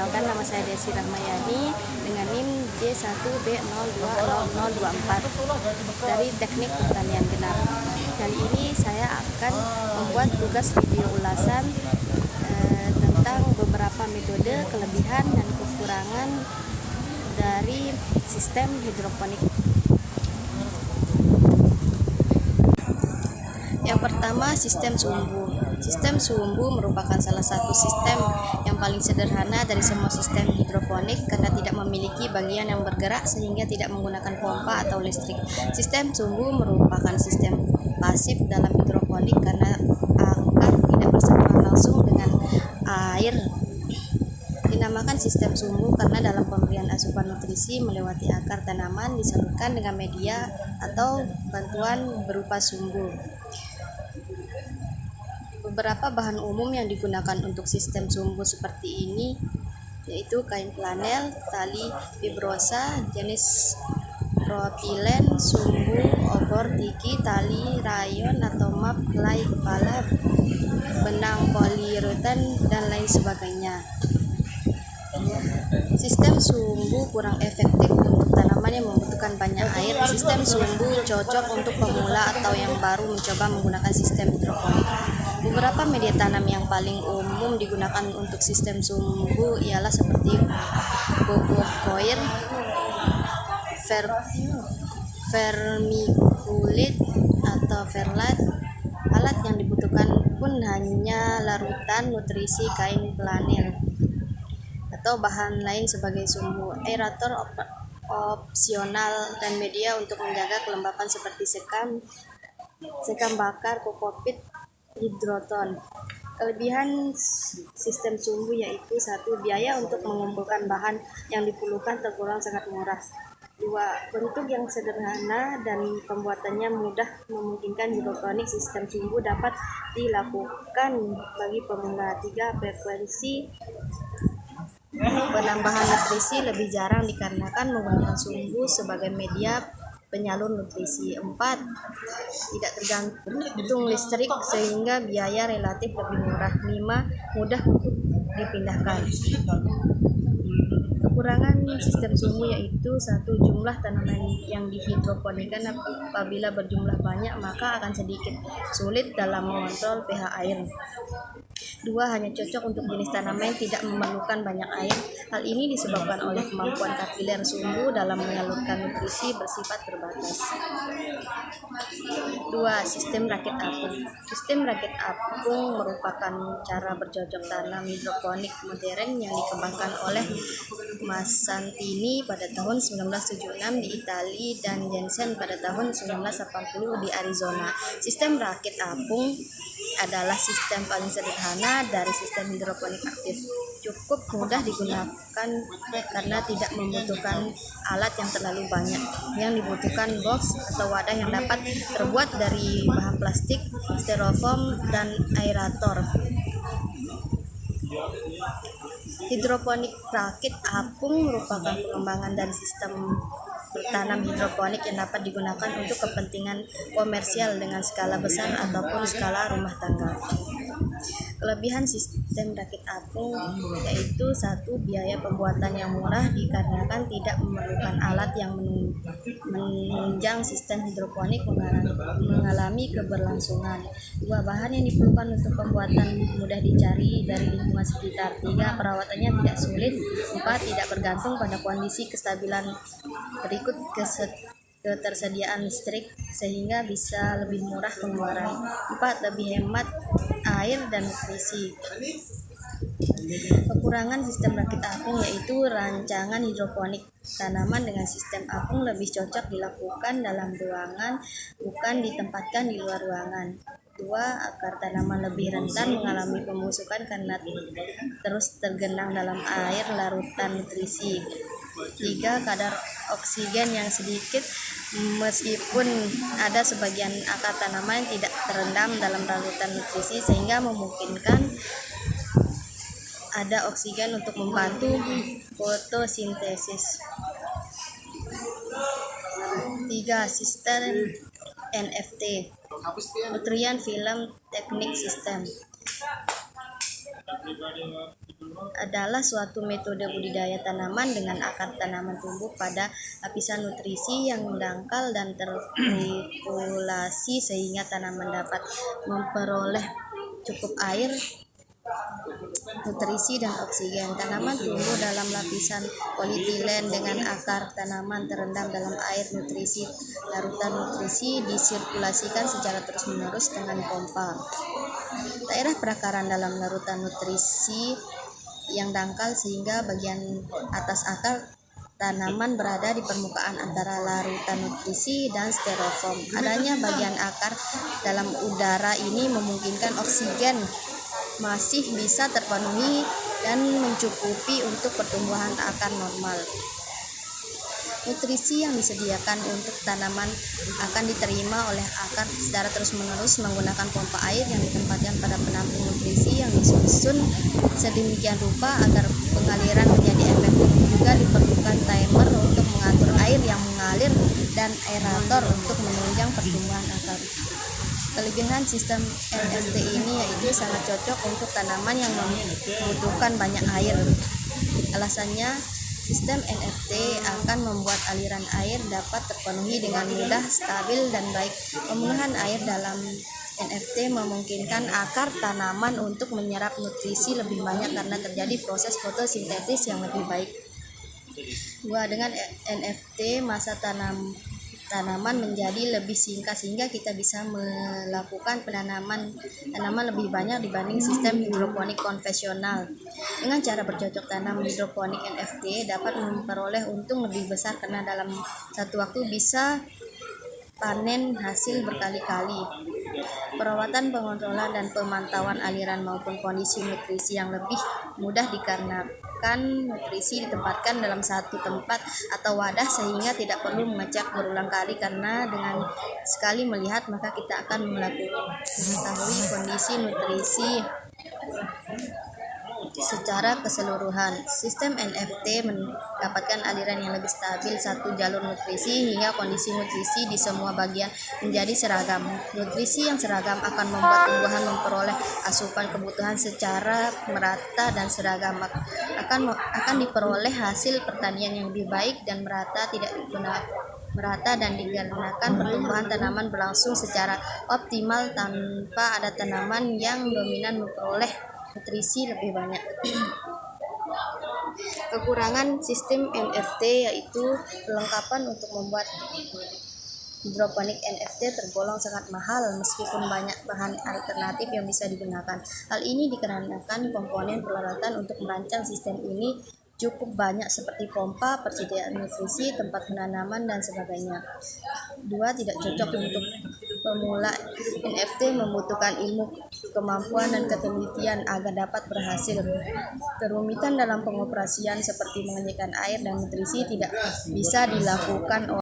Perkenalkan, nama saya Desi Rahmayani dengan NIM J1B020024 dari Teknik Pertanian Genap. Kali ini saya akan membuat tugas video ulasan tentang beberapa metode, kelebihan dan kekurangan dari sistem hidroponik. Yang pertama, sistem sumbu. Sistem sumbu merupakan salah satu sistem yang paling sederhana dari semua sistem hidroponik karena tidak memiliki bagian yang bergerak sehingga tidak menggunakan pompa atau listrik. Sistem sumbu merupakan sistem pasif dalam hidroponik karena akar tidak bersentuhan langsung dengan air. Dinamakan sistem sumbu karena dalam pemberian asupan nutrisi melewati akar tanaman disalurkan dengan media atau bantuan berupa sumbu. Beberapa bahan umum yang digunakan untuk sistem sumbu seperti ini yaitu kain flanel, tali fibrosa, jenis propilen, sumbu, obor tiki, tali rayon atau map, helai kepala, benang poliuretan, dan lain sebagainya. Sistem sumbu kurang efektif untuk tanaman yang membutuhkan banyak air. Sistem sumbu cocok untuk pemula atau yang baru mencoba menggunakan sistem hidroponik. Beberapa media tanam yang paling umum digunakan untuk sistem sumbu ialah seperti bobokoir, vermiculit atau verlat. Alat yang dibutuhkan pun hanya larutan nutrisi kain flanel atau bahan lain sebagai sumbu, aerator opsional, dan media untuk menjaga kelembapan seperti sekam bakar, kokopit, hidroton. Kelebihan sistem sumbu yaitu: 1. Biaya untuk mengumpulkan bahan yang diperlukan tergolong sangat murah. 2. Bentuk yang sederhana dan pembuatannya mudah memungkinkan hidroponik sistem sumbu dapat dilakukan bagi pemula. 3. Frekuensi penambahan nutrisi lebih jarang dikarenakan menggunakan sumbu sebagai media penyalur nutrisi. 4. Tidak tergantung listrik sehingga biaya relatif lebih murah. 5. Mudah untuk dipindahkan. Kekurangan sistem sumbu yaitu: 1. Jumlah tanaman yang dihidroponikan apabila berjumlah banyak maka akan sedikit sulit dalam mengontrol pH air. 2. Hanya cocok untuk jenis tanaman yang tidak memerlukan banyak air. Hal ini disebabkan oleh kemampuan kapiler sumbu dalam menyalurkan nutrisi bersifat terbatas. 2. Sistem rakit apung. Sistem rakit apung merupakan cara bercocok tanam hidroponik modern yang dikembangkan oleh Massantini pada tahun 1976 di Italia dan Jensen pada tahun 1980 di Arizona. Sistem rakit apung adalah sistem paling sederhana dari sistem hidroponik aktif. Cukup mudah digunakan karena tidak membutuhkan alat yang terlalu banyak. Yang dibutuhkan box atau wadah yang dapat terbuat dari bahan plastik, styrofoam, dan aerator. Hidroponik rakit apung merupakan pengembangan dari sistem bertanam hidroponik yang dapat digunakan untuk kepentingan komersial dengan skala besar ataupun skala rumah tangga. Kelebihan sistem rakit apung yaitu: 1. Biaya pembuatan yang murah dikarenakan tidak memerlukan alat yang menunjang. Sistem hidroponik mengalami keberlangsungan. 2. Bahan yang diperlukan untuk pembuatan mudah dicari dari lingkungan sekitar. 3. Perawatannya tidak sulit. 4. Tidak bergantung pada kondisi kestabilan berikut ketersediaan listrik sehingga bisa lebih murah pengeluaran. 4. Lebih hemat air dan nutrisi. Kekurangan sistem rakit apung yaitu rancangan hidroponik tanaman dengan sistem apung lebih cocok dilakukan dalam ruangan, bukan ditempatkan di luar ruangan. 2. Akar tanaman lebih rentan mengalami pembusukan karena terus tergenang dalam air larutan nutrisi. 3. Kadar oksigen yang sedikit meskipun ada sebagian akar tanaman yang tidak terendam dalam larutan nutrisi sehingga memungkinkan ada oksigen untuk membantu fotosintesis. 3. Sistem NFT, Nutrient Film Technique System. adalah suatu metode budidaya tanaman dengan akar tanaman tumbuh pada lapisan nutrisi yang dangkal dan terregulasi sehingga tanaman dapat memperoleh cukup air, nutrisi, dan oksigen. Tanaman tumbuh dalam lapisan polietilen dengan akar tanaman terendam dalam air. Nutrisi larutan nutrisi disirkulasikan secara terus-menerus dengan pompa. Daerah perakaran dalam larutan nutrisi yang dangkal sehingga bagian atas akar tanaman berada di permukaan antara larutan nutrisi dan styrofoam. Adanya bagian akar dalam udara ini memungkinkan oksigen masih bisa terpenuhi dan mencukupi untuk pertumbuhan akar normal. Nutrisi yang disediakan untuk tanaman akan diterima oleh akar secara terus-menerus menggunakan pompa air yang ditempatkan pada penampung nutrisi yang disusun sedemikian rupa agar pengaliran menjadi efektif. Juga diperlukan timer untuk mengatur air yang mengalir dan aerator untuk menunjang pertumbuhan akar. Kelebihan sistem NFT ini yaitu sangat cocok untuk tanaman yang membutuhkan banyak air. Alasannya, sistem NFT akan membuat aliran air dapat terpenuhi dengan mudah, stabil, dan baik. Pemenuhan air dalam NFT memungkinkan akar tanaman untuk menyerap nutrisi lebih banyak karena terjadi proses fotosintesis yang lebih baik. Dengan NFT, masa tanaman menjadi lebih singkat sehingga kita bisa melakukan penanaman lebih banyak dibanding sistem hidroponik konvensional. Dengan cara bercocok tanam hidroponik NFT dapat memperoleh untung lebih besar karena dalam satu waktu bisa panen hasil berkali-kali. Perawatan, pengontrolan, dan pemantauan aliran maupun kondisi nutrisi yang lebih mudah dikarenakan nutrisi ditempatkan dalam satu tempat atau wadah sehingga tidak perlu mengecek berulang kali, karena dengan sekali melihat maka kita akan mengetahui kondisi nutrisi secara keseluruhan. Sistem NFT mendapatkan aliran yang lebih stabil satu jalur nutrisi hingga kondisi nutrisi di semua bagian menjadi seragam. Nutrisi yang seragam akan membuat tumbuhan memperoleh asupan kebutuhan secara merata dan seragam. Akan diperoleh hasil pertanian yang lebih baik dan merata dan dikarenakan pertumbuhan tanaman berlangsung secara optimal tanpa ada tanaman yang dominan memperoleh nutrisi lebih banyak. Kekurangan sistem NFT yaitu perlengkapan untuk membuat hidroponik NFT tergolong sangat mahal meskipun banyak bahan alternatif yang bisa digunakan. Hal ini dikarenakan komponen peralatan untuk merancang sistem ini cukup banyak seperti pompa, persediaan nutrisi, tempat penanaman, dan sebagainya. Tidak cocok untuk pemula. NFT membutuhkan ilmu, kemampuan, dan ketelitian agar dapat berhasil. Kerumitan dalam pengoperasian seperti mengalirkan air dan nutrisi tidak bisa dilakukan